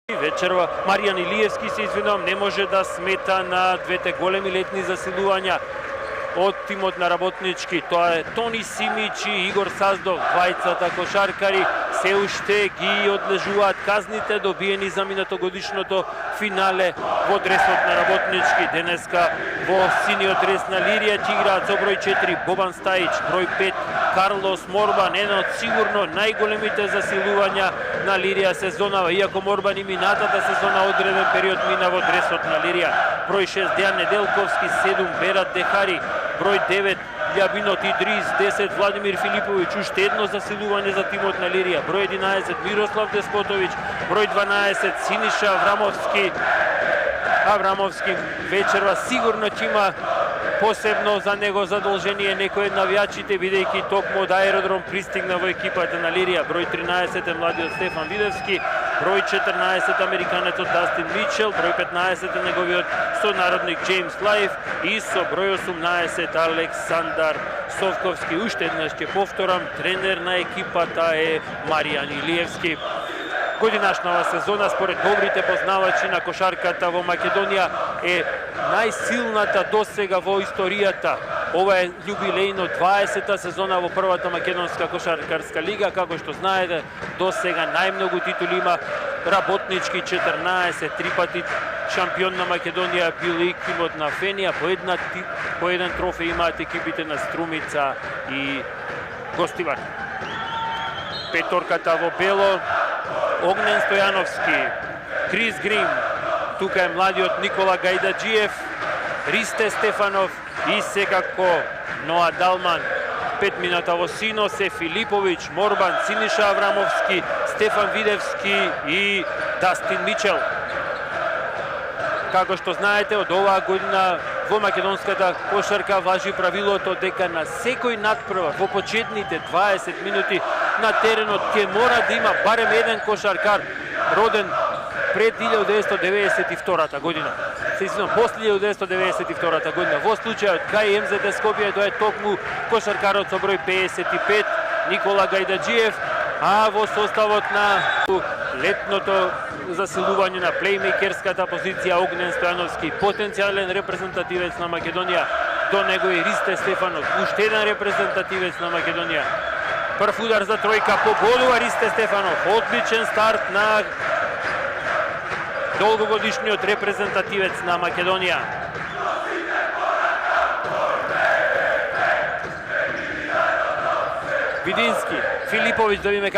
Вечерва Маријан Илиевски се извинувам, не може да смета на двете големи летни засилувања од тимот на Работнички. Тоа е Тони Симич и Игор Саздов, двајцата кошаркари се уште ги одлежуваат казните добиени за минатогодишното финале во дресот на Работнички. Денеска во синиот дрес на Лирија ќе играат со број 4 Бобан Стајич, број 5 Карлос Морбан, едно од сигурно најголемите засилувања на Лирија сезонава, иако Морбан и минатата сезона одреден период мина во дресот на Лирија. Број 6 Дејан Неделковски, 7 Берат Дехари, број 9 Љабинот Идрис, 10 Владимир Филиповиќ, уште едно засилување за тимот на Лирија. Број 11 Мирослав Деспотовиќ, број 12 Синиша Аврамовски вечерва сигурно ќе има посебно за него задолжение некој од навијачите, бидејќи токму од аеродром пристигна во екипата на Лирија. Број 13 е младиот Стефан Видевски, број 14 американецот Дастин Мичел, број 15 е неговиот сонародник Джеймс Лајф и со број 18 Александар Совковски. Уште еднаш ќе повторам, тренер на екипата е Маријан Илиевски. Годинашнава сезона, според добрите познавачи на кошарката во Македонија, е најсилната досега во историјата. Ова е јубилејно 20-та сезона во првата македонска кошаркарска лига. Како што знаете, досега најмногу титули има Работнички, 14, три пати шампион на Македонија бил екипот на Фенија, по еден трофеј имаат екипите на Струмица и Гостивар. Петорката во бело, Огнен Стојановски, Крис Грим, тука е младиот Никола Гајдаджиев, Ристе Стефанов и секако Ноа Далман. 5 минута во Синос е Филиповиќ, Морбан, Синиша Аврамовски, Стефан Видевски и Дастин Мичел. Како што знаете, од оваа година во македонската кошарка важи правилото дека на секој надпревар во почетните 20 минути на теренот ќе мора да има барем еден кошаркар роден пред 1992 година. Се извинувам, после 1992 година. Во случајот кај МЗТ Скопје тоа е токму кошаркарот со број 55 Никола Гајдаджиев, а во составот на летното засилување на плеймейкерската позиција Огнен Стојановски, потенцијален репрезентативец на Македонија, до него и Ристе Стефанов, уште еден репрезентативец на Македонија. Прв удар за тројка, пободува Ристе Стефанов, одличен старт на долгогодишниот репрезентативец на Македонија. Видински, Филиповиќ да видиме